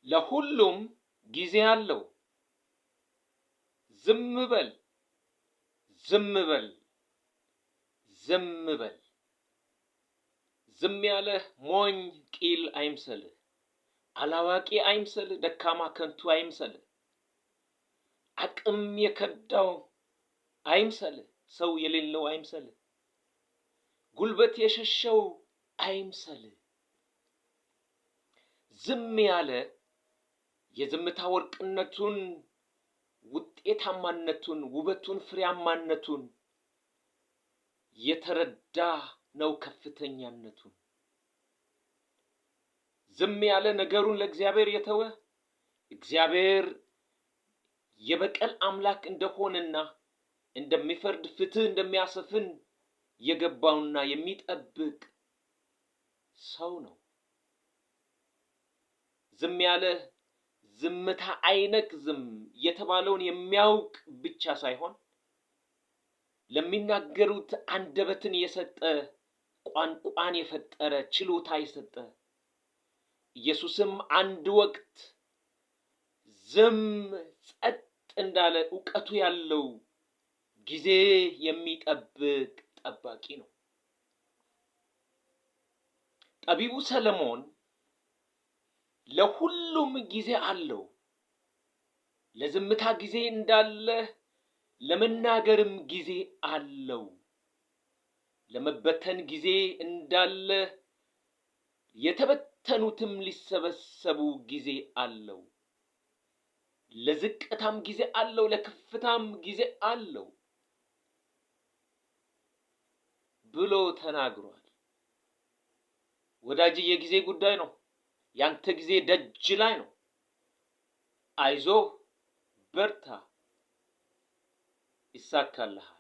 ለሁሉም ጊዜ አለው። ዝም በል ዝም በል ዝም በል። ዝም ያለህ ሞኝ ቂል አይምሰልህ፣ አላዋቂ አይምሰልህ፣ ደካማ ከንቱ አይምሰልህ፣ አቅም የከዳው አይምሰልህ፣ ሰው የሌለው አይምሰልህ፣ ጉልበት የሸሸው አይምሰልህ። ዝም ያለ የዝምታ ወርቅነቱን፣ ውጤታማነቱን፣ ውበቱን፣ ፍሬያማነቱን የተረዳ ነው ከፍተኛነቱን። ዝም ያለ ነገሩን ለእግዚአብሔር የተወ እግዚአብሔር የበቀል አምላክ እንደሆነና እንደሚፈርድ ፍትህ እንደሚያሰፍን የገባውና የሚጠብቅ ሰው ነው። ዝም ያለ ዝምታ አይነቅዝም የተባለውን የሚያውቅ ብቻ ሳይሆን ለሚናገሩት አንደበትን የሰጠ፣ ቋንቋን የፈጠረ፣ ችሎታ የሰጠ። ኢየሱስም አንድ ወቅት ዝም ጸጥ እንዳለ ዕውቀቱ ያለው ጊዜ የሚጠብቅ ጠባቂ ነው። ጠቢቡ ሰለሞን ለሁሉም ጊዜ አለው፣ ለዝምታ ጊዜ እንዳለ ለመናገርም ጊዜ አለው፣ ለመበተን ጊዜ እንዳለ የተበተኑትም ሊሰበሰቡ ጊዜ አለው፣ ለዝቅታም ጊዜ አለው፣ ለከፍታም ጊዜ አለው ብሎ ተናግሯል። ወዳጅ የጊዜ ጉዳይ ነው። ያንተ ጊዜ ደጅ ላይ ነው። አይዞህ፣ በርታ፣ ይሳካልሃል።